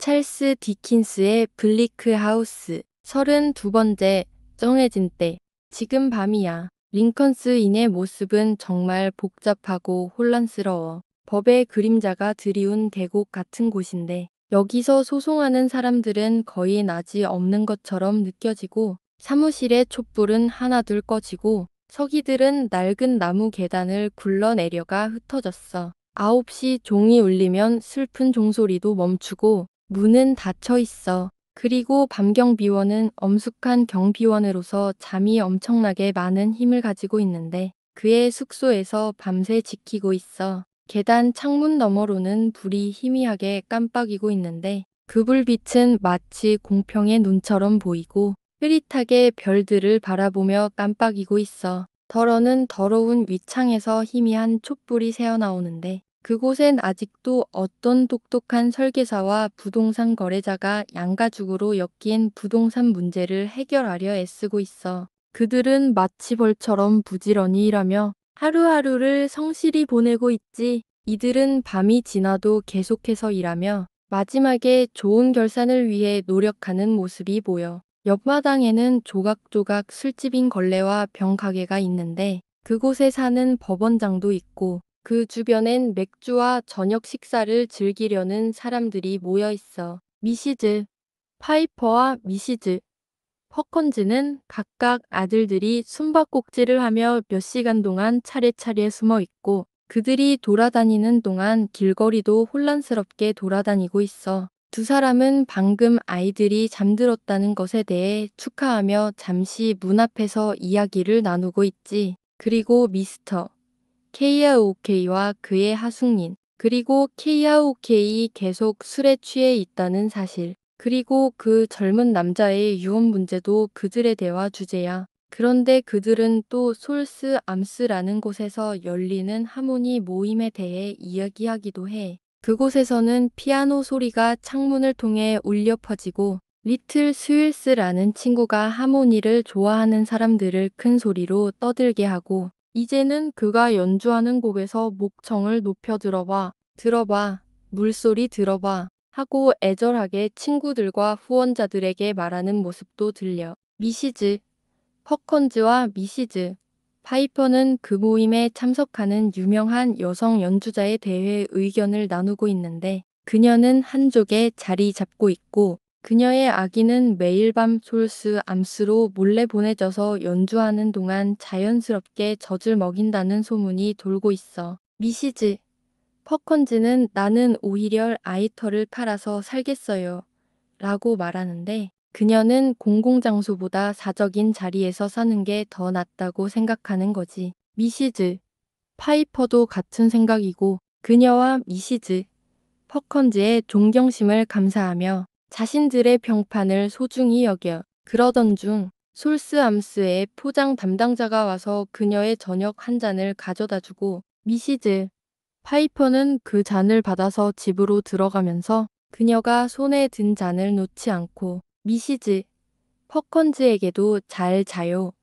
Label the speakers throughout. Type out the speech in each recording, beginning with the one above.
Speaker 1: 찰스 디킨스의 블리크 하우스 32번째 정해진 때 지금 밤이야. 링컨스인의 모습은 정말 복잡하고 혼란스러워. 법의 그림자가 드리운 계곡 같은 곳인데 여기서 소송하는 사람들은 거의 낮이 없는 것처럼 느껴지고 사무실의 촛불은 하나둘 꺼지고 서기들은 낡은 나무 계단을 굴러내려가 흩어졌어. 9시 종이 울리면 슬픈 종소리도 멈추고 문은 닫혀 있어. 그리고 밤경비원은 엄숙한 경비원으로서 잠이 엄청나게 많은 힘을 가지고 있는데 그의 숙소에서 밤새 지키고 있어. 계단 창문 너머로는 불이 희미하게 깜빡이고 있는데 그 불빛은 마치 공평의 눈처럼 보이고 흐릿하게 별들을 바라보며 깜빡이고 있어. 덜어는 더러운 윗창에서 희미한 촛불이 새어나오는데 그곳엔 아직도 어떤 똑똑한 설계사와 부동산 거래자가 양가죽으로 엮인 부동산 문제를 해결하려 애쓰고 있어. 그들은 마치 벌처럼 부지런히 일하며 하루하루를 성실히 보내고 있지. 이들은 밤이 지나도 계속해서 일하며 마지막에 좋은 결산을 위해 노력하는 모습이 보여. 옆마당에는 조각조각 술집인 걸레와 병가게가 있는데 그곳에 사는 법원장도 있고 그 주변엔 맥주와 저녁 식사를 즐기려는 사람들이 모여 있어. 미시즈 파이퍼와 미시즈 퍼컨즈는 각각 아들들이 숨바꼭질을 하며 몇 시간 동안 차례차례 숨어 있고 그들이 돌아다니는 동안 길거리도 혼란스럽게 돌아다니고 있어. 두 사람은 방금 아이들이 잠들었다는 것에 대해 축하하며 잠시 문 앞에서 이야기를 나누고 있지. 그리고 미스터 KROK와 그의 하숙인, 그리고 KROK 계속 술에 취해 있다는 사실, 그리고 그 젊은 남자의 유언 문제도 그들의 대화 주제야. 그런데 그들은 또 솔스 암스라는 곳에서 열리는 하모니 모임에 대해 이야기하기도 해. 그곳에서는 피아노 소리가 창문을 통해 울려 퍼지고 리틀 스윌스라는 친구가 하모니를 좋아하는 사람들을 큰 소리로 떠들게 하고 이제는 그가 연주하는 곡에서 목청을 높여 들어봐, 물소리 들어봐 하고 애절하게 친구들과 후원자들에게 말하는 모습도 들려. 미시즈, 퍼컨즈와 미시즈, 파이퍼는 그 모임에 참석하는 유명한 여성 연주자에 대해 의견을 나누고 있는데 그녀는 한쪽에 자리 잡고 있고 그녀의 아기는 매일 밤 솔스 암스로 몰래 보내져서 연주하는 동안 자연스럽게 젖을 먹인다는 소문이 돌고 있어. 미시즈, 퍼컨즈는 나는 오히려 아이털을 팔아서 살겠어요. 라고 말하는데 그녀는 공공장소보다 사적인 자리에서 사는 게 더 낫다고 생각하는 거지. 미시즈, 파이퍼도 같은 생각이고 그녀와 미시즈, 퍼컨즈의 존경심을 감사하며 자신들의 평판을 소중히 여겨. 그러던 중 솔스 암스의 포장 담당자가 와서 그녀의 저녁 한 잔을 가져다 주고 미시즈, 파이퍼는 그 잔을 받아서 집으로 들어가면서 그녀가 손에 든 잔을 놓지 않고 미시즈, 퍼컨즈에게도 잘 자요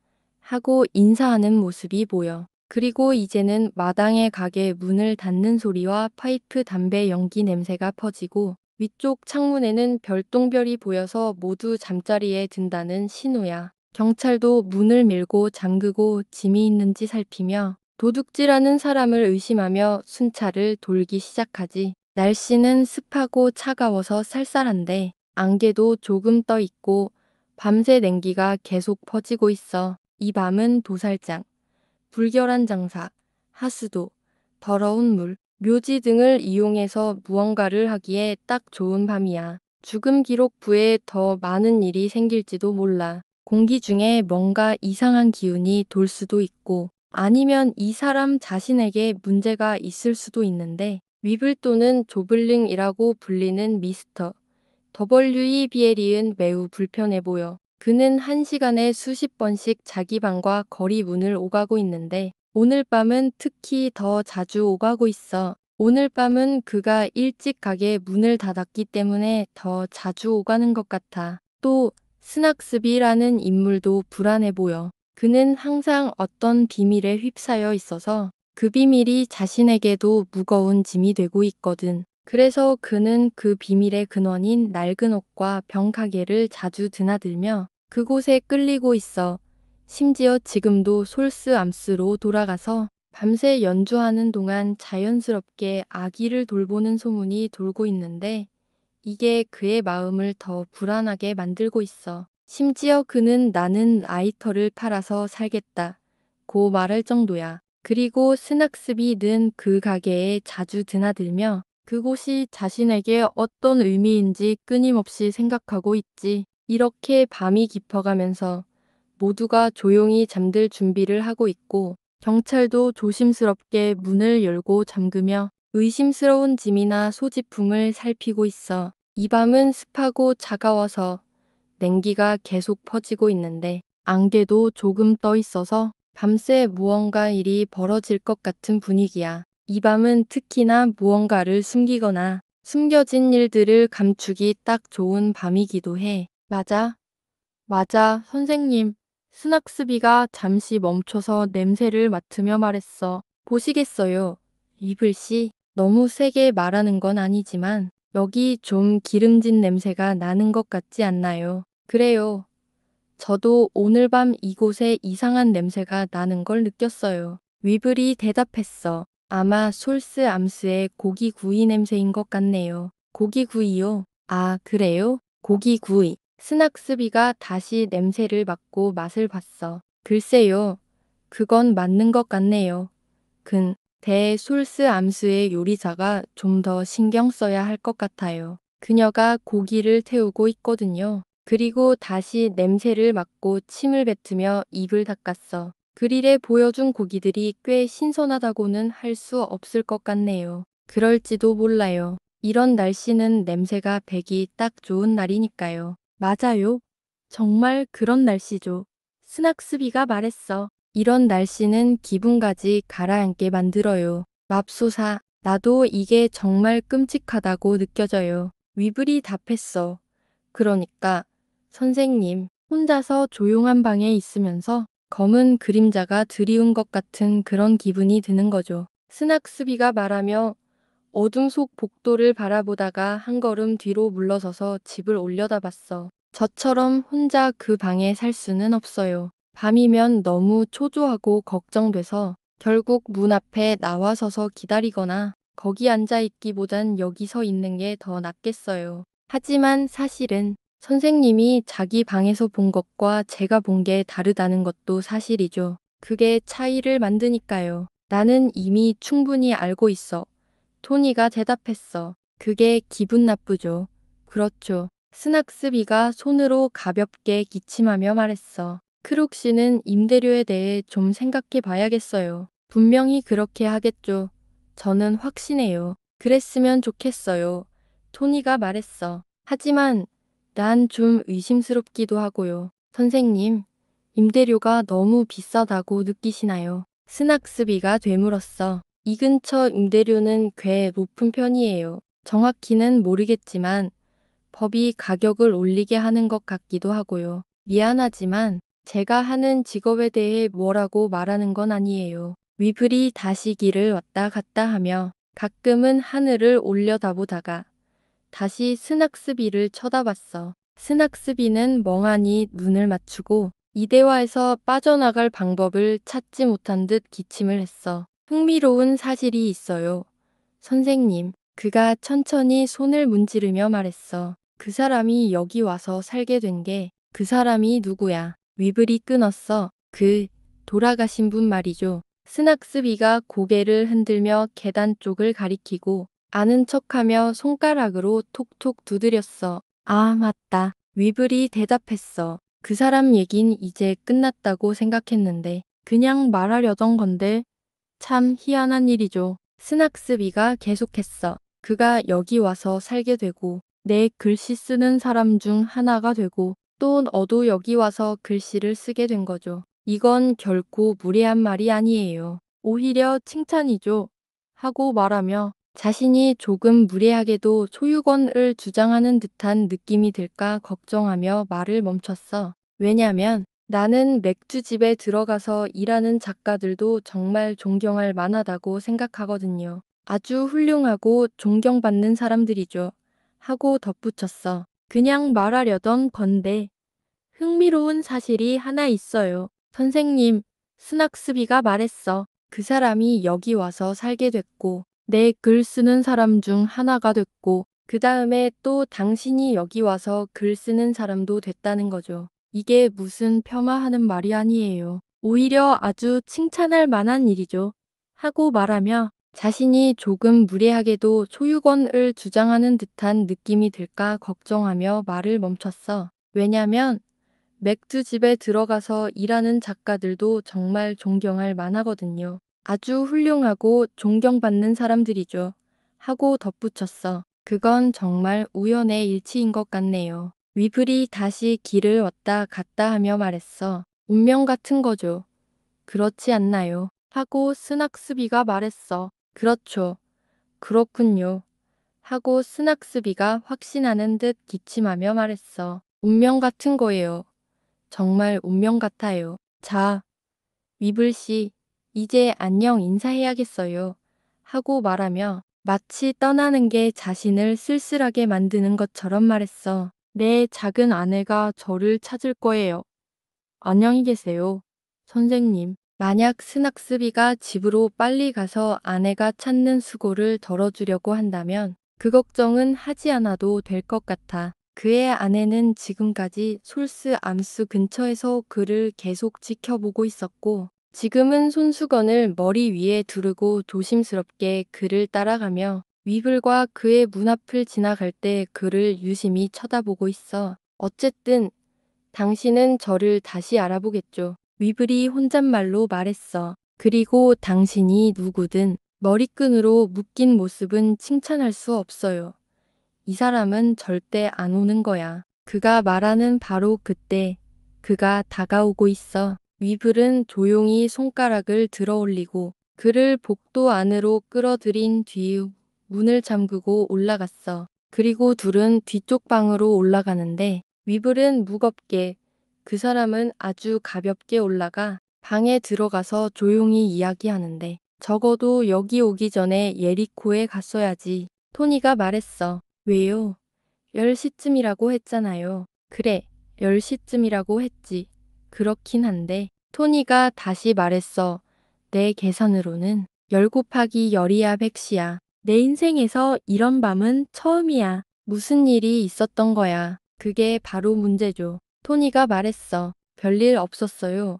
Speaker 1: 하고 인사하는 모습이 보여. 그리고 이제는 마당의 가게 문을 닫는 소리와 파이프 담배 연기 냄새가 퍼지고 위쪽 창문에는 별똥별이 보여서 모두 잠자리에 든다는 신호야. 경찰도 문을 밀고 잠그고 짐이 있는지 살피며 도둑질하는 사람을 의심하며 순찰을 돌기 시작하지. 날씨는 습하고 차가워서 쌀쌀한데 안개도 조금 떠 있고 밤새 냉기가 계속 퍼지고 있어. 이 밤은 도살장, 불결한 장사, 하수도, 더러운 물, 묘지 등을 이용해서 무언가를 하기에 딱 좋은 밤이야. 죽음 기록부에 더 많은 일이 생길지도 몰라. 공기 중에 뭔가 이상한 기운이 돌 수도 있고 아니면 이 사람 자신에게 문제가 있을 수도 있는데 위블 또는 조블링이라고 불리는 미스터 W.E. 비에리은 매우 불편해 보여. 그는 한 시간에 수십 번씩 자기 방과 거리 문을 오가고 있는데 오늘 밤은 특히 더 자주 오가고 있어. 오늘 밤은 그가 일찍 가게 문을 닫았기 때문에 더 자주 오가는 것 같아. 또 스낙스비라는 인물도 불안해 보여. 그는 항상 어떤 비밀에 휩싸여 있어서 그 비밀이 자신에게도 무거운 짐이 되고 있거든. 그래서 그는 그 비밀의 근원인 낡은 옷과 병가게를 자주 드나들며 그곳에 끌리고 있어. 심지어 지금도 솔스 암스로 돌아가서 밤새 연주하는 동안 자연스럽게 아기를 돌보는 소문이 돌고 있는데 이게 그의 마음을 더 불안하게 만들고 있어. 심지어 그는 나는 아이터를 팔아서 살겠다. 고 말할 정도야. 그리고 스낙스비 는 그 가게에 자주 드나들며 그곳이 자신에게 어떤 의미인지 끊임없이 생각하고 있지. 이렇게 밤이 깊어가면서 모두가 조용히 잠들 준비를 하고 있고 경찰도 조심스럽게 문을 열고 잠그며 의심스러운 짐이나 소지품을 살피고 있어. 이 밤은 습하고 차가워서 냉기가 계속 퍼지고 있는데 안개도 조금 떠 있어서 밤새 무언가 일이 벌어질 것 같은 분위기야. 이 밤은 특히나 무언가를 숨기거나 숨겨진 일들을 감추기 딱 좋은 밤이기도 해. 맞아. 맞아, 선생님. 스낙스비가 잠시 멈춰서 냄새를 맡으며 말했어. 보시겠어요. 이 글씨 너무 세게 말하는 건 아니지만 여기 좀 기름진 냄새가 나는 것 같지 않나요? 그래요. 저도 오늘 밤 이곳에 이상한 냄새가 나는 걸 느꼈어요. 위블이 대답했어. 아마 솔스 암스의 고기구이 냄새인 것 같네요. 고기구이요? 아, 그래요? 고기구이. 스낙스비가 다시 냄새를 맡고 맛을 봤어. 글쎄요. 그건 맞는 것 같네요. 대솔스 암스의 요리사가 좀 더 신경 써야 할 것 같아요. 그녀가 고기를 태우고 있거든요. 그리고 다시 냄새를 맡고 침을 뱉으며 입을 닦았어. 그릴에 보여준 고기들이 꽤 신선하다고는 할 수 없을 것 같네요. 그럴지도 몰라요. 이런 날씨는 냄새가 배기 딱 좋은 날이니까요. 맞아요. 정말 그런 날씨죠. 스낙스비가 말했어. 이런 날씨는 기분까지 가라앉게 만들어요. 맙소사, 나도 이게 정말 끔찍하다고 느껴져요. 위블이 답했어. 그러니까 선생님, 혼자서 조용한 방에 있으면서 검은 그림자가 드리운 것 같은 그런 기분이 드는 거죠. 스낙스비가 말하며 어둠 속 복도를 바라보다가 한 걸음 뒤로 물러서서 집을 올려다봤어. 저처럼 혼자 그 방에 살 수는 없어요. 밤이면 너무 초조하고 걱정돼서 결국 문 앞에 나와서서 기다리거나 거기 앉아 있기보단 여기 서 있는 게 더 낫겠어요. 하지만 사실은 선생님이 자기 방에서 본 것과 제가 본 게 다르다는 것도 사실이죠. 그게 차이를 만드니까요. 나는 이미 충분히 알고 있어. 토니가 대답했어. 그게 기분 나쁘죠. 그렇죠. 스낙스비가 손으로 가볍게 기침하며 말했어. 크룩 씨는 임대료에 대해 좀 생각해 봐야겠어요. 분명히 그렇게 하겠죠. 저는 확신해요. 그랬으면 좋겠어요. 토니가 말했어. 하지만 난 좀 의심스럽기도 하고요. 선생님, 임대료가 너무 비싸다고 느끼시나요? 스낙스비가 되물었어. 이 근처 임대료는 꽤 높은 편이에요. 정확히는 모르겠지만 법이 가격을 올리게 하는 것 같기도 하고요. 미안하지만 제가 하는 직업에 대해 뭐라고 말하는 건 아니에요. 위블이 다시 길을 왔다 갔다 하며 가끔은 하늘을 올려다보다가 다시 스낙스비를 쳐다봤어. 스낙스비는 멍하니 눈을 맞추고 이 대화에서 빠져나갈 방법을 찾지 못한 듯 기침을 했어. 흥미로운 사실이 있어요. 선생님, 그가 천천히 손을 문지르며 말했어. 그 사람이 여기 와서 살게 된 게 그 사람이 누구야? 위블이 끊었어. 돌아가신 분 말이죠. 스낙스비가 고개를 흔들며 계단 쪽을 가리키고 아는 척하며 손가락으로 톡톡 두드렸어. 아, 맞다. 위블이 대답했어. 그 사람 얘긴 이제 끝났다고 생각했는데 그냥 말하려던 건데 참 희한한 일이죠. 스낙스비가 계속했어. 그가 여기 와서 살게 되고 내 글씨 쓰는 사람 중 하나가 되고 또 너도 여기 와서 글씨를 쓰게 된 거죠. 이건 결코 무례한 말이 아니에요. 오히려 칭찬이죠. 하고 말하며 자신이 조금 무례하게도 소유권을 주장하는 듯한 느낌이 들까 걱정하며 말을 멈췄어. 왜냐면 나는 맥주집에 들어가서 일하는 작가들도 정말 존경할 만하다고 생각하거든요. 아주 훌륭하고 존경받는 사람들이죠. 하고 덧붙였어. 그냥 말하려던 건데 흥미로운 사실이 하나 있어요. 선생님, 스낙스비가 말했어. 그 사람이 여기 와서 살게 됐고, 내 글 쓰는 사람 중 하나가 됐고, 그 다음에 또 당신이 여기 와서 글 쓰는 사람도 됐다는 거죠. 이게 무슨 폄하하는 말이 아니에요. 오히려 아주 칭찬할 만한 일이죠. 하고 말하며 자신이 조금 무례하게도 소유권을 주장하는 듯한 느낌이 들까 걱정하며 말을 멈췄어. 왜냐면 맥주집에 들어가서 일하는 작가들도 정말 존경할 만하거든요. 아주 훌륭하고 존경받는 사람들이죠. 하고 덧붙였어. 그건 정말 우연의 일치인 것 같네요. 위블이 다시 길을 왔다 갔다 하며 말했어. 운명 같은 거죠. 그렇지 않나요? 하고 스낙스비가 말했어. 그렇죠. 그렇군요. 하고 스낙스비가 확신하는 듯 기침하며 말했어. 운명 같은 거예요. 정말 운명 같아요. 자, 위블 씨, 이제 안녕 인사해야겠어요. 하고 말하며 마치 떠나는 게 자신을 쓸쓸하게 만드는 것처럼 말했어. 내 작은 아내가 저를 찾을 거예요. 안녕히 계세요. 선생님, 만약 스낙스비가 집으로 빨리 가서 아내가 찾는 수고를 덜어주려고 한다면 그 걱정은 하지 않아도 될 것 같아. 그의 아내는 지금까지 솔스 암수 근처에서 그를 계속 지켜보고 있었고 지금은 손수건을 머리 위에 두르고 조심스럽게 그를 따라가며 위블과 그의 문 앞을 지나갈 때 그를 유심히 쳐다보고 있어. 어쨌든 당신은 저를 다시 알아보겠죠. 위블이 혼잣말로 말했어. 그리고 당신이 누구든 머리끈으로 묶인 모습은 칭찬할 수 없어요. 이 사람은 절대 안 오는 거야. 그가 말하는 바로 그때 그가 다가오고 있어. 위블은 조용히 손가락을 들어 올리고 그를 복도 안으로 끌어들인 뒤 문을 잠그고 올라갔어. 그리고 둘은 뒤쪽 방으로 올라가는데 위블은 무겁게 그 사람은 아주 가볍게 올라가 방에 들어가서 조용히 이야기하는데 적어도 여기 오기 전에 예리코에 갔어야지. 토니가 말했어. 왜요? 10시쯤이라고 했잖아요. 그래, 10시쯤이라고 했지. 그렇긴 한데, 토니가 다시 말했어. 내 계산으로는 10 곱하기 10이야 100시야. 내 인생에서 이런 밤은 처음이야. 무슨 일이 있었던 거야. 그게 바로 문제죠. 토니가 말했어. 별일 없었어요.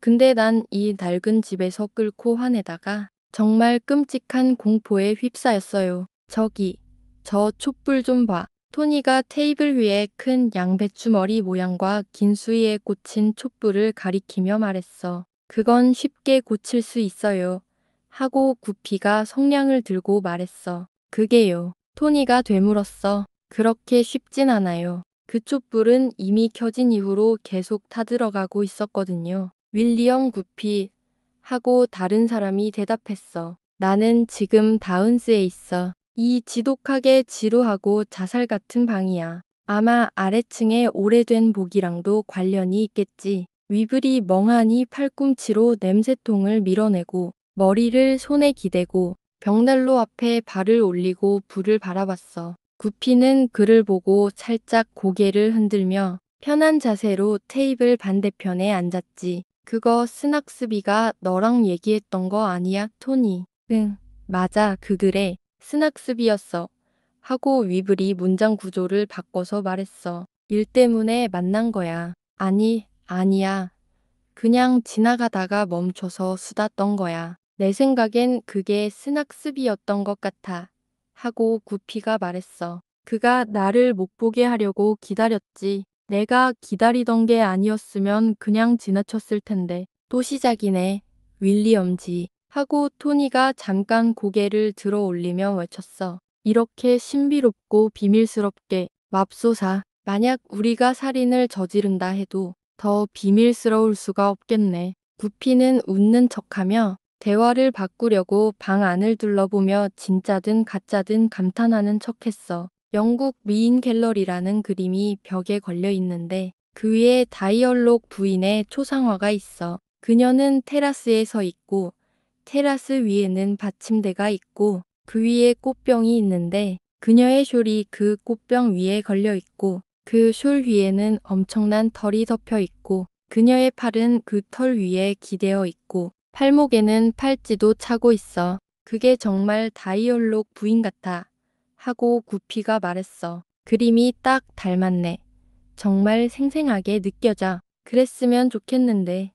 Speaker 1: 근데 난 이 낡은 집에서 끓고 화내다가 정말 끔찍한 공포에 휩싸였어요. 저기, 저 촛불 좀 봐. 토니가 테이블 위에 큰 양배추 머리 모양과 긴 수위에 꽂힌 촛불을 가리키며 말했어. 그건 쉽게 고칠 수 있어요. 하고 구피가 성냥을 들고 말했어. 그게요. 토니가 되물었어. 그렇게 쉽진 않아요. 그 촛불은 이미 켜진 이후로 계속 타들어가고 있었거든요. 윌리엄 구피 하고 다른 사람이 대답했어. 나는 지금 다운스에 있어. 이 지독하게 지루하고 자살 같은 방이야. 아마 아래층의 오래된 복이랑도 관련이 있겠지. 위블이 멍하니 팔꿈치로 냄새통을 밀어내고 머리를 손에 기대고 벽난로 앞에 발을 올리고 불을 바라봤어. 구피는 그를 보고 살짝 고개를 흔들며 편한 자세로 테이블 반대편에 앉았지. 그거 스낙스비가 너랑 얘기했던 거 아니야, 토니? 응, 맞아, 그 글에 스낙스비였어. 하고 위블이 문장 구조를 바꿔서 말했어. 일 때문에 만난 거야. 아니, 아니야. 그냥 지나가다가 멈춰서 수다 떤 거야. 내 생각엔 그게 스낙스비였던 것 같아. 하고 구피가 말했어. 그가 나를 못 보게 하려고 기다렸지. 내가 기다리던 게 아니었으면 그냥 지나쳤을 텐데. 또 시작이네. 윌리엄지. 하고 토니가 잠깐 고개를 들어 올리며 외쳤어. 이렇게 신비롭고 비밀스럽게 맙소사. 만약 우리가 살인을 저지른다 해도 더 비밀스러울 수가 없겠네. 구피는 웃는 척하며 대화를 바꾸려고 방 안을 둘러보며 진짜든 가짜든 감탄하는 척했어. 영국 미인 갤러리라는 그림이 벽에 걸려 있는데 그 위에 다이얼록 부인의 초상화가 있어. 그녀는 테라스에 서 있고 테라스 위에는 받침대가 있고 그 위에 꽃병이 있는데 그녀의 숄이 그 꽃병 위에 걸려 있고 그 숄 위에는 엄청난 털이 덮여 있고 그녀의 팔은 그 털 위에 기대어 있고 팔목에는 팔찌도 차고 있어. 그게 정말 다이얼록 부인 같아. 하고 구피가 말했어. 그림이 딱 닮았네. 정말 생생하게 느껴져. 그랬으면 좋겠는데.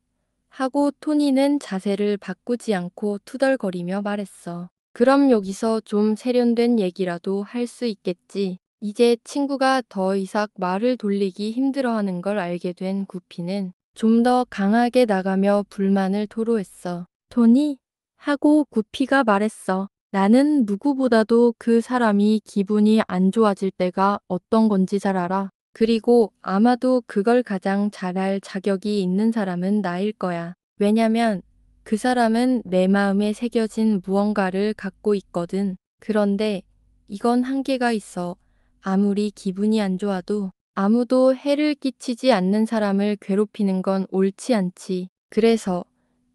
Speaker 1: 하고 토니는 자세를 바꾸지 않고 투덜거리며 말했어. 그럼 여기서 좀 세련된 얘기라도 할 수 있겠지. 이제 친구가 더 이상 말을 돌리기 힘들어하는 걸 알게 된 구피는 좀 더 강하게 나가며 불만을 토로했어. 토니? 하고 구피가 말했어. 나는 누구보다도 그 사람이 기분이 안 좋아질 때가 어떤 건지 잘 알아. 그리고 아마도 그걸 가장 잘할 자격이 있는 사람은 나일 거야. 왜냐면 그 사람은 내 마음에 새겨진 무언가를 갖고 있거든. 그런데 이건 한계가 있어. 아무리 기분이 안 좋아도 아무도 해를 끼치지 않는 사람을 괴롭히는 건 옳지 않지. 그래서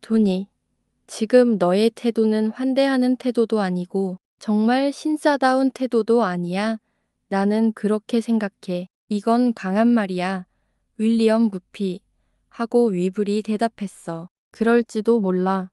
Speaker 1: 토니, 지금 너의 태도는 환대하는 태도도 아니고 정말 신사다운 태도도 아니야. 나는 그렇게 생각해. 이건 강한 말이야. 윌리엄 구피. 하고 위블이 대답했어. 그럴지도 몰라.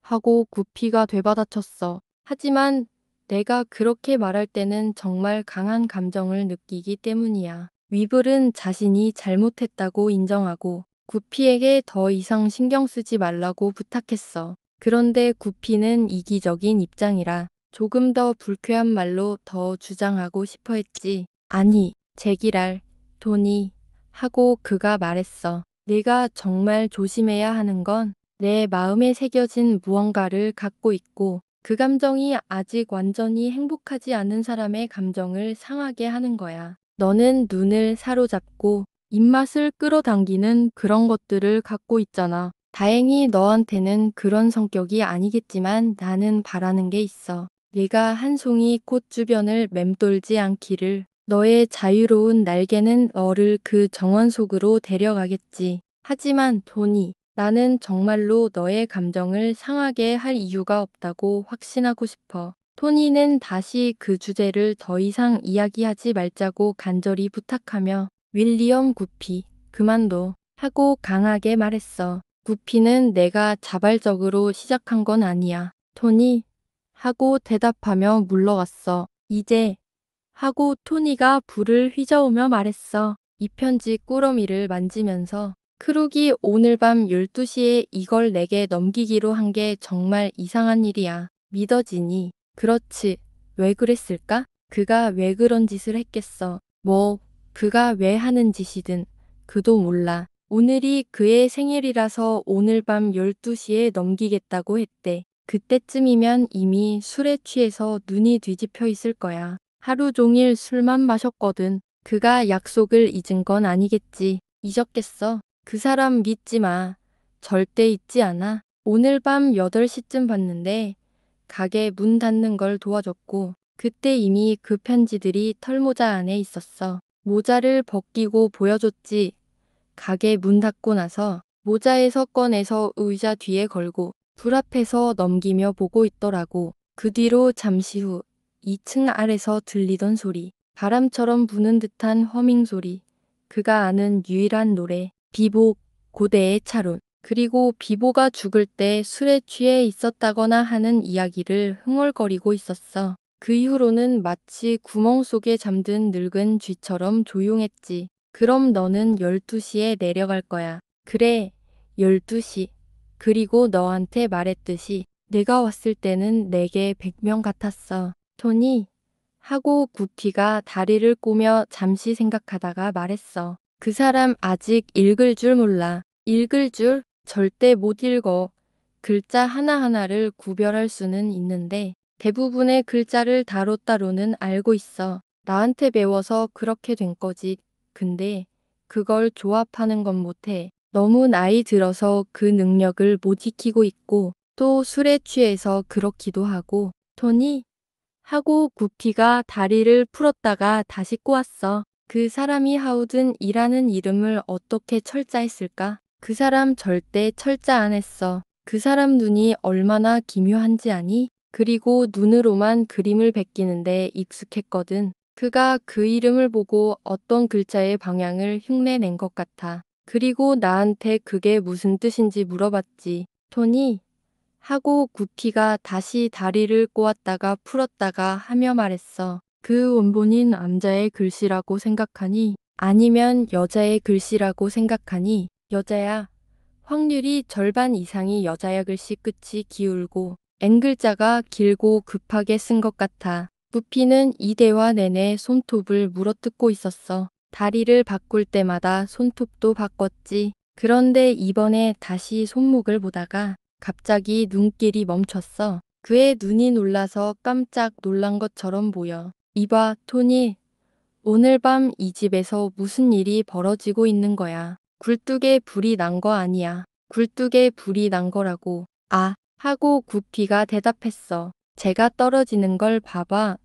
Speaker 1: 하고 구피가 되받아쳤어. 하지만 내가 그렇게 말할 때는 정말 강한 감정을 느끼기 때문이야. 위블은 자신이 잘못했다고 인정하고 구피에게 더 이상 신경 쓰지 말라고 부탁했어. 그런데 구피는 이기적인 입장이라 조금 더 불쾌한 말로 더 주장하고 싶어 했지. 아니, 제기랄, 토니. 하고 그가 말했어. 내가 정말 조심해야 하는 건 내 마음에 새겨진 무언가를 갖고 있고 그 감정이 아직 완전히 행복하지 않은 사람의 감정을 상하게 하는 거야. 너는 눈을 사로잡고 입맛을 끌어당기는 그런 것들을 갖고 있잖아. 다행히 너한테는 그런 성격이 아니겠지만 나는 바라는 게 있어. 네가 한 송이 꽃 주변을 맴돌지 않기를. 너의 자유로운 날개는 너를 그 정원 속으로 데려가겠지. 하지만 토니, 나는 정말로 너의 감정을 상하게 할 이유가 없다고 확신하고 싶어. 토니는 다시 그 주제를 더 이상 이야기하지 말자고 간절히 부탁하며 윌리엄 구피, 그만둬. 하고 강하게 말했어. 구피는 내가 자발적으로 시작한 건 아니야. 토니? 하고 대답하며 물러갔어. 이제? 하고 토니가 불을 휘저으며 말했어. 이 편지 꾸러미를 만지면서 크룩이 오늘 밤 12시에 이걸 내게 넘기기로 한 게 정말 이상한 일이야. 믿어지니? 그렇지. 왜 그랬을까? 그가 왜 그런 짓을 했겠어. 뭐, 그가 왜 하는 짓이든 그도 몰라. 오늘이 그의 생일이라서 오늘 밤 12시에 넘기겠다고 했대. 그때쯤이면 이미 술에 취해서 눈이 뒤집혀 있을 거야. 하루 종일 술만 마셨거든. 그가 약속을 잊은 건 아니겠지. 잊었겠어. 그 사람 믿지 마. 절대 잊지 않아. 오늘 밤 8시쯤 봤는데 가게 문 닫는 걸 도와줬고 그때 이미 그 편지들이 털모자 안에 있었어. 모자를 벗기고 보여줬지. 가게 문 닫고 나서 모자에서 꺼내서 의자 뒤에 걸고 불 앞에서 넘기며 보고 있더라고. 그 뒤로 잠시 후 2층 아래서 들리던 소리, 바람처럼 부는 듯한 허밍 소리, 그가 아는 유일한 노래, 비보, 고대의 차론, 그리고 비보가 죽을 때 술에 취해 있었다거나 하는 이야기를 흥얼거리고 있었어. 그 이후로는 마치 구멍 속에 잠든 늙은 쥐처럼 조용했지. 그럼 너는 12시에 내려갈 거야. 그래, 12시. 그리고 너한테 말했듯이 내가 왔을 때는 내게 100명 같았어. 토니? 하고 구피가 다리를 꼬며 잠시 생각하다가 말했어. 그 사람 아직 읽을 줄 몰라. 읽을 줄? 절대 못 읽어. 글자 하나하나를 구별할 수는 있는데 대부분의 글자를 따로따로는 알고 있어. 나한테 배워서 그렇게 된 거지. 근데 그걸 조합하는 건 못해. 너무 나이 들어서 그 능력을 못 익히고 있고 또 술에 취해서 그렇기도 하고. 토니? 하고 구피가 다리를 풀었다가 다시 꼬았어. 그 사람이 하우든이라는 이름을 어떻게 철자했을까? 그 사람 절대 철자 안 했어. 그 사람 눈이 얼마나 기묘한지 아니? 그리고 눈으로만 그림을 베끼는데 익숙했거든. 그가 그 이름을 보고 어떤 글자의 방향을 흉내낸 것 같아. 그리고 나한테 그게 무슨 뜻인지 물어봤지. 토니? 하고 구피가 다시 다리를 꼬았다가 풀었다가 하며 말했어. 그 원본인 남자의 글씨라고 생각하니? 아니면 여자의 글씨라고 생각하니? 여자야. 확률이 절반 이상이 여자야. 글씨 끝이 기울고 N글자가 길고 급하게 쓴 것 같아. 구피는 이 대화 내내 손톱을 물어뜯고 있었어. 다리를 바꿀 때마다 손톱도 바꿨지. 그런데 이번에 다시 손목을 보다가 갑자기 눈길이 멈췄어. 그의 눈이 놀라서 깜짝 놀란 것처럼 보여. 이봐, 토니. 오늘 밤 이 집에서 무슨 일이 벌어지고 있는 거야. 굴뚝에 불이 난 거 아니야. 굴뚝에 불이 난 거라고. 아, 하고 구피가 대답했어. 제가 떨어지는 걸 봐봐.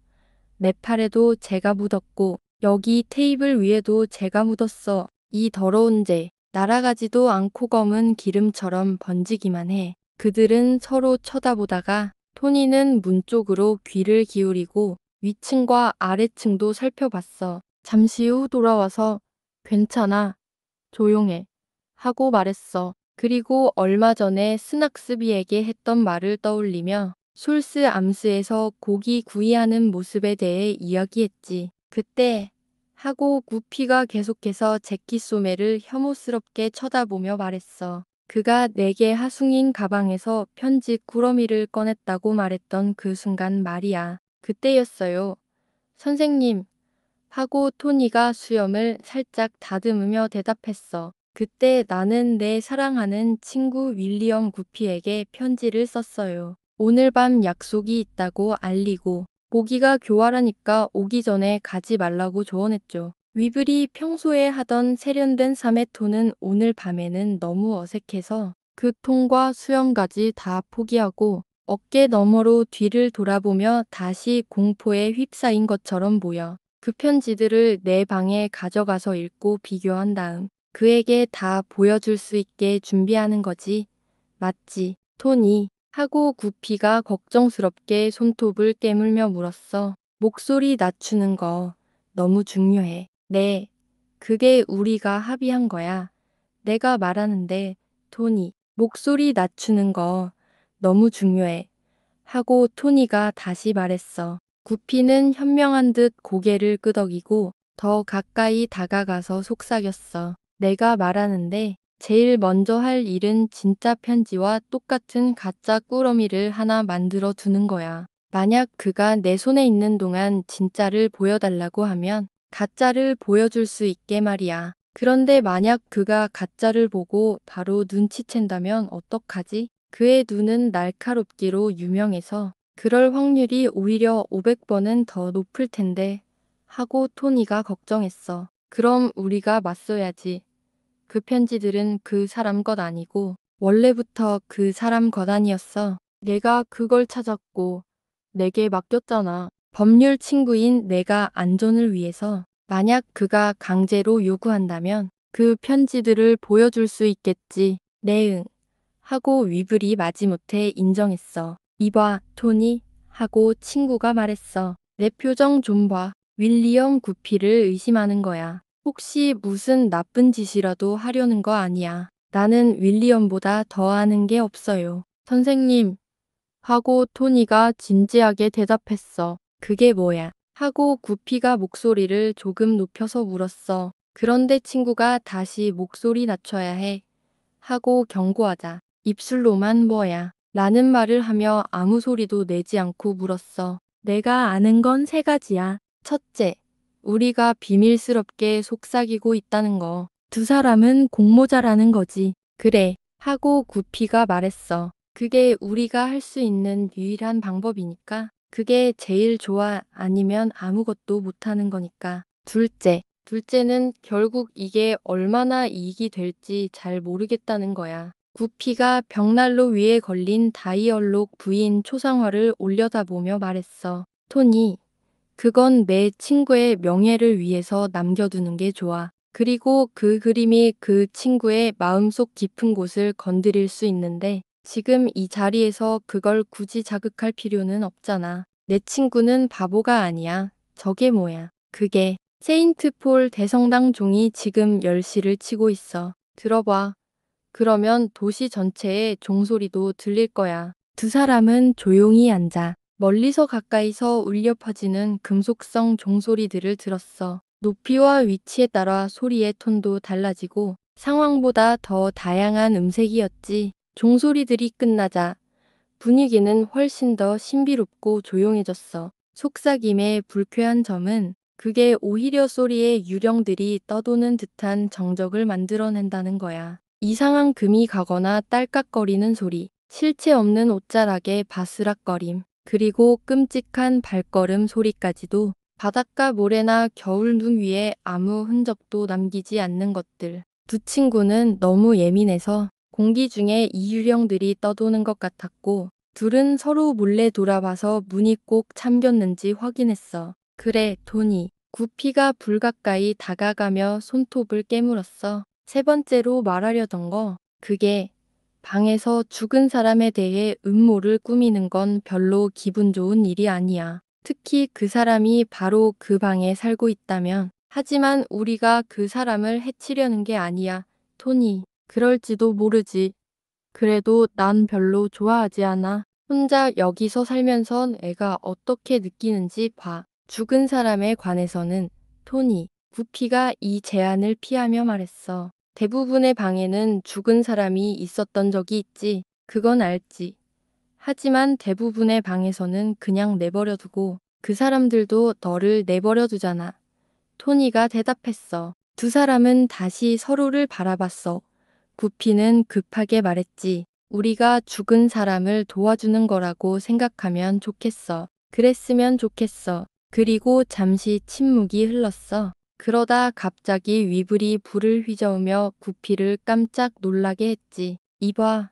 Speaker 1: 내 팔에도 제가 묻었고 여기 테이블 위에도 제가 묻었어. 이 더러운 재. 날아가지도 않고 검은 기름처럼 번지기만 해. 그들은 서로 쳐다보다가 토니는 문 쪽으로 귀를 기울이고 위층과 아래층도 살펴봤어. 잠시 후 돌아와서 괜찮아. 조용해. 하고 말했어. 그리고 얼마 전에 스낙스비에게 했던 말을 떠올리며 솔스 암스에서 고기 구이하는 모습에 대해 이야기했지. 그때 하고 구피가 계속해서 제키 소매를 혐오스럽게 쳐다보며 말했어. 그가 내게 하숭인 가방에서 편지 꾸러미를 꺼냈다고 말했던 그 순간 말이야. 그때였어요. 선생님. 하고 토니가 수염을 살짝 다듬으며 대답했어. 그때 나는 내 사랑하는 친구 윌리엄 구피에게 편지를 썼어요. 오늘 밤 약속이 있다고 알리고 보기가 교활하니까 오기 전에 가지 말라고 조언했죠. 위블이 평소에 하던 세련된 삶의 톤은 오늘 밤에는 너무 어색해서 그 톤과 수염까지 다 포기하고 어깨 너머로 뒤를 돌아보며 다시 공포에 휩싸인 것처럼 보여. 그 편지들을 내 방에 가져가서 읽고 비교한 다음 그에게 다 보여줄 수 있게 준비하는 거지. 맞지, 토니? 하고 구피가 걱정스럽게 손톱을 깨물며 물었어. 목소리 낮추는 거 너무 중요해. 네, 그게 우리가 합의한 거야. 내가 말하는데, 토니, 목소리 낮추는 거 너무 중요해. 하고 토니가 다시 말했어. 구피는 현명한 듯 고개를 끄덕이고 더 가까이 다가가서 속삭였어. 내가 말하는데 제일 먼저 할 일은 진짜 편지와 똑같은 가짜 꾸러미를 하나 만들어 두는 거야. 만약 그가 내 손에 있는 동안 진짜를 보여달라고 하면 가짜를 보여줄 수 있게 말이야. 그런데 만약 그가 가짜를 보고 바로 눈치챈다면 어떡하지? 그의 눈은 날카롭기로 유명해서 그럴 확률이 오히려 500번은 더 높을 텐데 하고 토니가 걱정했어. 그럼 우리가 맞서야지. 그 편지들은 그 사람 것 아니고 원래부터 그 사람 것 아니었어. 내가 그걸 찾았고 내게 맡겼잖아. 법률 친구인 내가 안전을 위해서 만약 그가 강제로 요구한다면 그 편지들을 보여줄 수 있겠지. 네, 응. 하고 위블이 마지못해 인정했어. 이봐, 토니. 하고 친구가 말했어. 내 표정 좀 봐. 윌리엄 구피를 의심하는 거야. 혹시 무슨 나쁜 짓이라도 하려는 거 아니야. 나는 윌리엄보다 더 아는 게 없어요. 선생님. 하고 토니가 진지하게 대답했어. 그게 뭐야? 하고 구피가 목소리를 조금 높여서 물었어. 그런데 친구가 다시 목소리 낮춰야 해. 하고 경고하자. 입술로만 뭐야? 라는 말을 하며 아무 소리도 내지 않고 물었어. 내가 아는 건 세 가지야. 첫째, 우리가 비밀스럽게 속삭이고 있다는 거. 두 사람은 공모자라는 거지. 그래. 하고 구피가 말했어. 그게 우리가 할 수 있는 유일한 방법이니까. 그게 제일 좋아. 아니면 아무것도 못하는 거니까. 둘째는 결국 이게 얼마나 이익이 될지 잘 모르겠다는 거야. 구피가 벽난로 위에 걸린 다이얼록 부인 초상화를 올려다보며 말했어. 토니, 그건 내 친구의 명예를 위해서 남겨두는 게 좋아. 그리고 그 그림이 그 친구의 마음속 깊은 곳을 건드릴 수 있는데 지금 이 자리에서 그걸 굳이 자극할 필요는 없잖아. 내 친구는 바보가 아니야. 저게 뭐야. 그게 세인트폴 대성당 종이 지금 10시를 치고 있어. 들어봐. 그러면 도시 전체에 종소리도 들릴 거야. 두 사람은 조용히 앉아 멀리서 가까이서 울려 퍼지는 금속성 종소리들을 들었어. 높이와 위치에 따라 소리의 톤도 달라지고 상황보다 더 다양한 음색이었지. 종소리들이 끝나자 분위기는 훨씬 더 신비롭고 조용해졌어. 속삭임의 불쾌한 점은 그게 오히려 소리의 유령들이 떠도는 듯한 정적을 만들어낸다는 거야. 이상한 금이 가거나 딸깍거리는 소리, 실체 없는 옷자락의 바스락거림, 그리고 끔찍한 발걸음 소리까지도 바닷가 모래나 겨울 눈 위에 아무 흔적도 남기지 않는 것들. 두 친구는 너무 예민해서 공기 중에 이유령들이 떠도는 것 같았고 둘은 서로 몰래 돌아봐서 문이 꼭 잠겼는지 확인했어. 그래, 토니. 구피가 불 가까이 다가가며 손톱을 깨물었어. 세 번째로 말하려던 거, 그게 방에서 죽은 사람에 대해 음모를 꾸미는 건 별로 기분 좋은 일이 아니야. 특히 그 사람이 바로 그 방에 살고 있다면. 하지만 우리가 그 사람을 해치려는 게 아니야. 토니, 그럴지도 모르지. 그래도 난 별로 좋아하지 않아. 혼자 여기서 살면선 애가 어떻게 느끼는지 봐. 죽은 사람에 관해서는 토니, 구피가 이 제안을 피하며 말했어. 대부분의 방에는 죽은 사람이 있었던 적이 있지. 그건 알지. 하지만 대부분의 방에서는 그냥 내버려 두고 그 사람들도 너를 내버려 두잖아. 토니가 대답했어. 두 사람은 다시 서로를 바라봤어. 구피는 급하게 말했지. 우리가 죽은 사람을 도와주는 거라고 생각하면 좋겠어. 그랬으면 좋겠어. 그리고 잠시 침묵이 흘렀어. 그러다 갑자기 위불이 불을 휘저으며 구피를 깜짝 놀라게 했지. 이봐.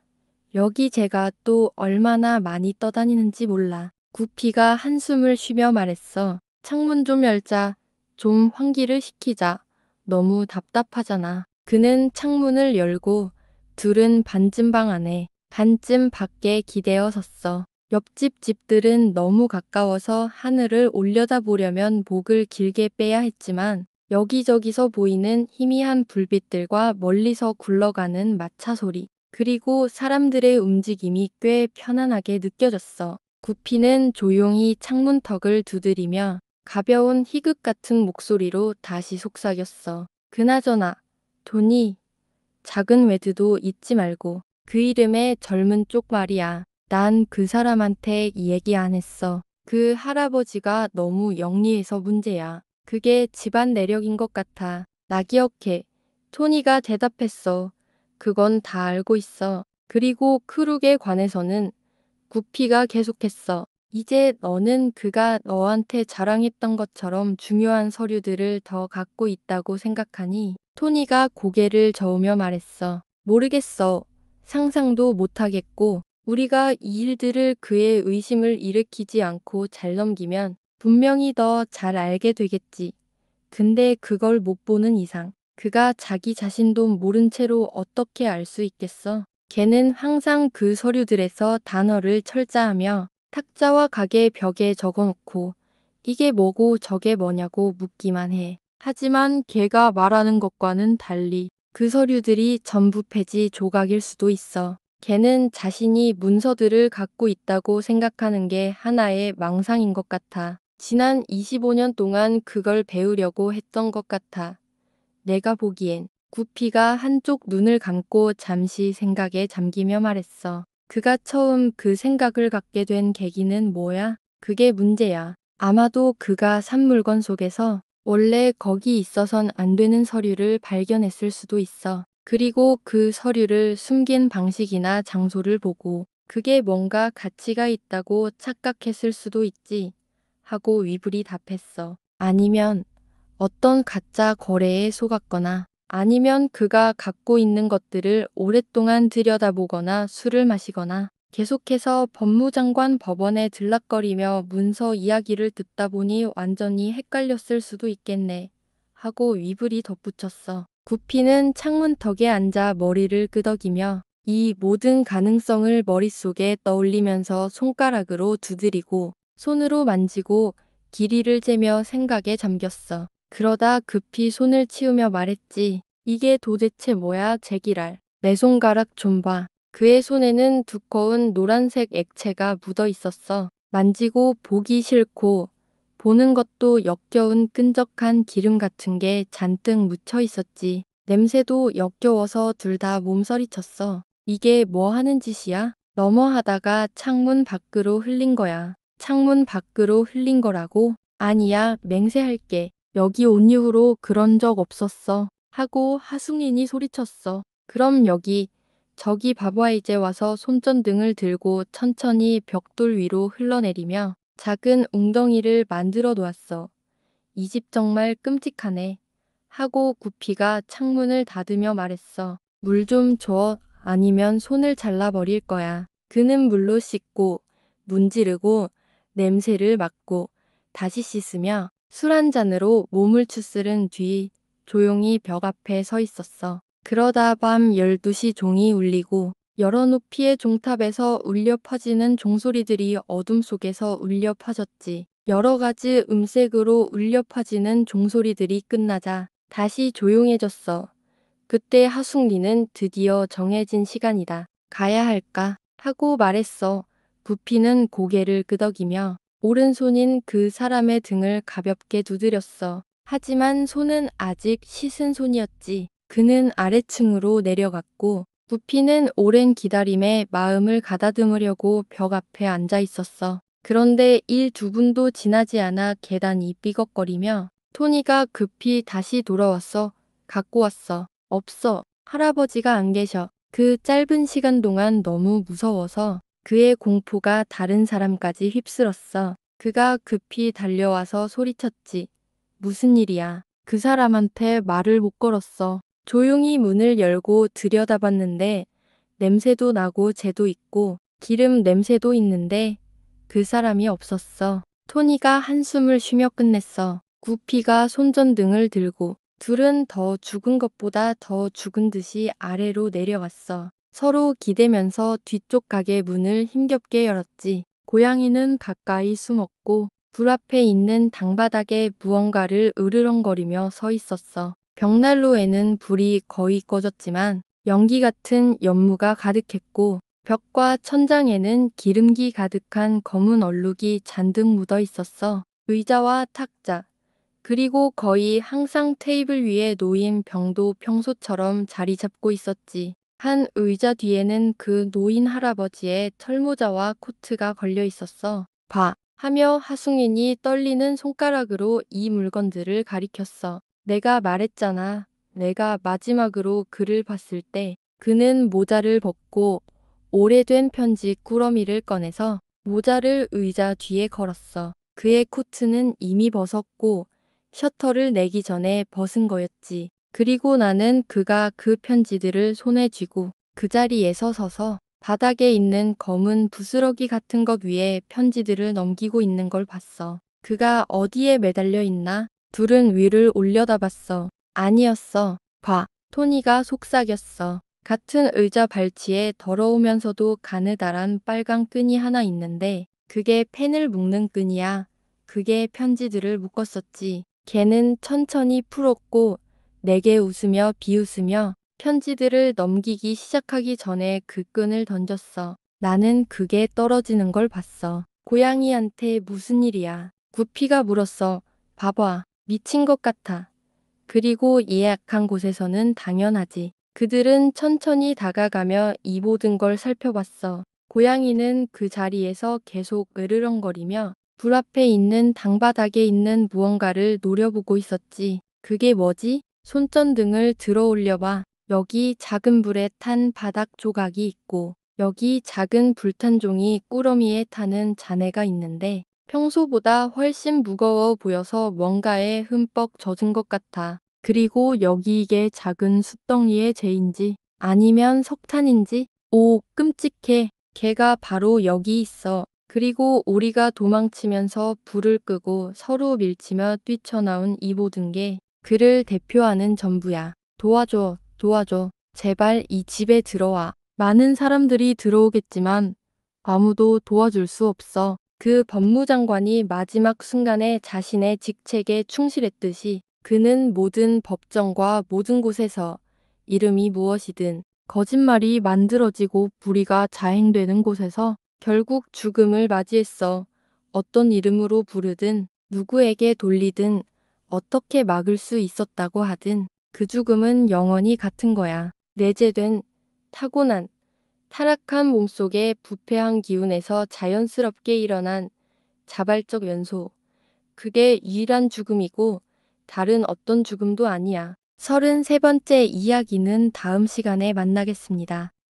Speaker 1: 여기 제가 또 얼마나 많이 떠다니는지 몰라. 구피가 한숨을 쉬며 말했어. 창문 좀 열자. 좀 환기를 시키자. 너무 답답하잖아. 그는 창문을 열고 둘은 반쯤 방 안에 반쯤 밖에 기대어 섰어. 옆집 집들은 너무 가까워서 하늘을 올려다보려면 목을 길게 빼야 했지만 여기저기서 보이는 희미한 불빛들과 멀리서 굴러가는 마차 소리 그리고 사람들의 움직임이 꽤 편안하게 느껴졌어. 구피는 조용히 창문턱을 두드리며 가벼운 희극 같은 목소리로 다시 속삭였어. 그나저나, 토니, 작은 웨드도 잊지 말고 그 이름의 젊은 쪽 말이야. 난 그 사람한테 얘기 안 했어. 그 할아버지가 너무 영리해서 문제야. 그게 집안 내력인 것 같아. 나 기억해. 토니가 대답했어. 그건 다 알고 있어. 그리고 크룩에 관해서는 구피가 계속했어. 이제 너는 그가 너한테 자랑했던 것처럼 중요한 서류들을 더 갖고 있다고 생각하니? 토니가 고개를 저으며 말했어. 모르겠어. 상상도 못하겠고 우리가 이 일들을 그의 의심을 일으키지 않고 잘 넘기면 분명히 더 잘 알게 되겠지. 근데 그걸 못 보는 이상 그가 자기 자신도 모른 채로 어떻게 알 수 있겠어? 걔는 항상 그 서류들에서 단어를 철자하며 탁자와 가게 벽에 적어놓고 이게 뭐고 저게 뭐냐고 묻기만 해. 하지만 걔가 말하는 것과는 달리 그 서류들이 전부 폐지 조각일 수도 있어. 걔는 자신이 문서들을 갖고 있다고 생각하는 게 하나의 망상인 것 같아. 지난 25년 동안 그걸 배우려고 했던 것 같아. 내가 보기엔 구피가 한쪽 눈을 감고 잠시 생각에 잠기며 말했어. 그가 처음 그 생각을 갖게 된 계기는 뭐야? 그게 문제야. 아마도 그가 산 물건 속에서 원래 거기 있어선 안 되는 서류를 발견했을 수도 있어. 그리고 그 서류를 숨긴 방식이나 장소를 보고 그게 뭔가 가치가 있다고 착각했을 수도 있지. 하고 위불이 답했어. 아니면 어떤 가짜 거래에 속았거나 아니면 그가 갖고 있는 것들을 오랫동안 들여다보거나 술을 마시거나 계속해서 법무장관 법원에 들락거리며 문서 이야기를 듣다 보니 완전히 헷갈렸을 수도 있겠네. 하고 위불이 덧붙였어. 구피는 창문턱에 앉아 머리를 끄덕이며 이 모든 가능성을 머릿속에 떠올리면서 손가락으로 두드리고 손으로 만지고 길이를 재며 생각에 잠겼어. 그러다 급히 손을 치우며 말했지. 이게 도대체 뭐야, 제기랄. 내 손가락 좀 봐. 그의 손에는 두꺼운 노란색 액체가 묻어 있었어. 만지고 보기 싫고 보는 것도 역겨운 끈적한 기름 같은 게 잔뜩 묻혀 있었지. 냄새도 역겨워서 둘 다 몸서리쳤어. 이게 뭐 하는 짓이야? 너머하다가 창문 밖으로 흘린 거야. 창문 밖으로 흘린 거라고? 아니야, 맹세할게. 여기 온 이후로 그런 적 없었어. 하고 하승인이 소리쳤어. 그럼 여기, 저기 봐봐. 이제 와서 손전등을 들고 천천히 벽돌 위로 흘러내리며 작은 웅덩이를 만들어 놓았어. 이 집 정말 끔찍하네. 하고 구피가 창문을 닫으며 말했어. 물 좀 줘. 아니면 손을 잘라버릴 거야. 그는 물로 씻고 문지르고 냄새를 맡고 다시 씻으며 술 한 잔으로 몸을 추스른 뒤 조용히 벽 앞에 서 있었어. 그러다 밤 12시 종이 울리고 여러 높이의 종탑에서 울려 퍼지는 종소리들이 어둠 속에서 울려 퍼졌지. 여러 가지 음색으로 울려 퍼지는 종소리들이 끝나자 다시 조용해졌어. 그때 하숙리는 드디어 정해진 시간이다. 가야 할까? 하고 말했어. 부피는 고개를 끄덕이며 오른손인 그 사람의 등을 가볍게 두드렸어. 하지만 손은 아직 씻은 손이었지. 그는 아래층으로 내려갔고 부피는 오랜 기다림에 마음을 가다듬으려고 벽 앞에 앉아 있었어. 그런데 2분도 지나지 않아 계단이 삐걱거리며 토니가 급히 다시 돌아왔어. 갖고 왔어. 없어. 할아버지가 안 계셔. 그 짧은 시간 동안 너무 무서워서 그의 공포가 다른 사람까지 휩쓸었어. 그가 급히 달려와서 소리쳤지. 무슨 일이야? 그 사람한테 말을 못 걸었어. 조용히 문을 열고 들여다봤는데 냄새도 나고 재도 있고 기름 냄새도 있는데 그 사람이 없었어. 토니가 한숨을 쉬며 끝냈어. 구피가 손전등을 들고 둘은 더 죽은 것보다 더 죽은 듯이 아래로 내려왔어. 서로 기대면서 뒤쪽 가게 문을 힘겹게 열었지. 고양이는 가까이 숨었고 불 앞에 있는 당바닥에 무언가를 으르렁거리며 서 있었어. 벽난로에는 불이 거의 꺼졌지만 연기 같은 연무가 가득했고 벽과 천장에는 기름기 가득한 검은 얼룩이 잔뜩 묻어 있었어. 의자와 탁자, 그리고 거의 항상 테이블 위에 놓인 병도 평소처럼 자리 잡고 있었지. 한 의자 뒤에는 그 노인 할아버지의 털모자와 코트가 걸려 있었어. 봐, 하며 하승인이 떨리는 손가락으로 이 물건들을 가리켰어. 내가 말했잖아. 내가 마지막으로 그를 봤을 때 그는 모자를 벗고 오래된 편지 꾸러미를 꺼내서 모자를 의자 뒤에 걸었어. 그의 코트는 이미 벗었고 셔터를 내기 전에 벗은 거였지. 그리고 나는 그가 그 편지들을 손에 쥐고 그 자리에서 서서 바닥에 있는 검은 부스러기 같은 것 위에 편지들을 넘기고 있는 걸 봤어. 그가 어디에 매달려 있나? 둘은 위를 올려다봤어. 아니었어. 봐. 토니가 속삭였어. 같은 의자 발치에 더러우면서도 가느다란 빨간 끈이 하나 있는데 그게 펜을 묶는 끈이야. 그게 편지들을 묶었었지. 걔는 천천히 풀었고 내게 웃으며 비웃으며 편지들을 넘기기 시작하기 전에 그 끈을 던졌어. 나는 그게 떨어지는 걸 봤어. 고양이한테 무슨 일이야? 구피가 물었어. 봐봐. 미친 것 같아. 그리고 예약한 곳에서는 당연하지. 그들은 천천히 다가가며 이 모든 걸 살펴봤어. 고양이는 그 자리에서 계속 으르렁거리며 불 앞에 있는 당바닥에 있는 무언가를 노려보고 있었지. 그게 뭐지? 손전등을 들어 올려봐. 여기 작은 불에 탄 바닥 조각이 있고 여기 작은 불탄 종이 꾸러미에 타는 잔해가 있는데 평소보다 훨씬 무거워 보여서 뭔가에 흠뻑 젖은 것 같아. 그리고 여기 이게 작은 숯덩이의 재인지 아니면 석탄인지? 오, 끔찍해. 걔가 바로 여기 있어. 그리고 우리가 도망치면서 불을 끄고 서로 밀치며 뛰쳐나온 이 모든 게 그를 대표하는 전부야. 도와줘, 도와줘. 제발 이 집에 들어와. 많은 사람들이 들어오겠지만 아무도 도와줄 수 없어. 그 법무장관이 마지막 순간에 자신의 직책에 충실했듯이 그는 모든 법정과 모든 곳에서 이름이 무엇이든 거짓말이 만들어지고 불의가 자행되는 곳에서 결국 죽음을 맞이했어. 어떤 이름으로 부르든 누구에게 돌리든 어떻게 막을 수 있었다고 하든 그 죽음은 영원히 같은 거야. 내재된 타고난 타락한 몸속의 부패한 기운에서 자연스럽게 일어난 자발적 연소. 그게 유일한 죽음이고 다른 어떤 죽음도 아니야. 33번째 이야기는 다음 시간에 만나겠습니다.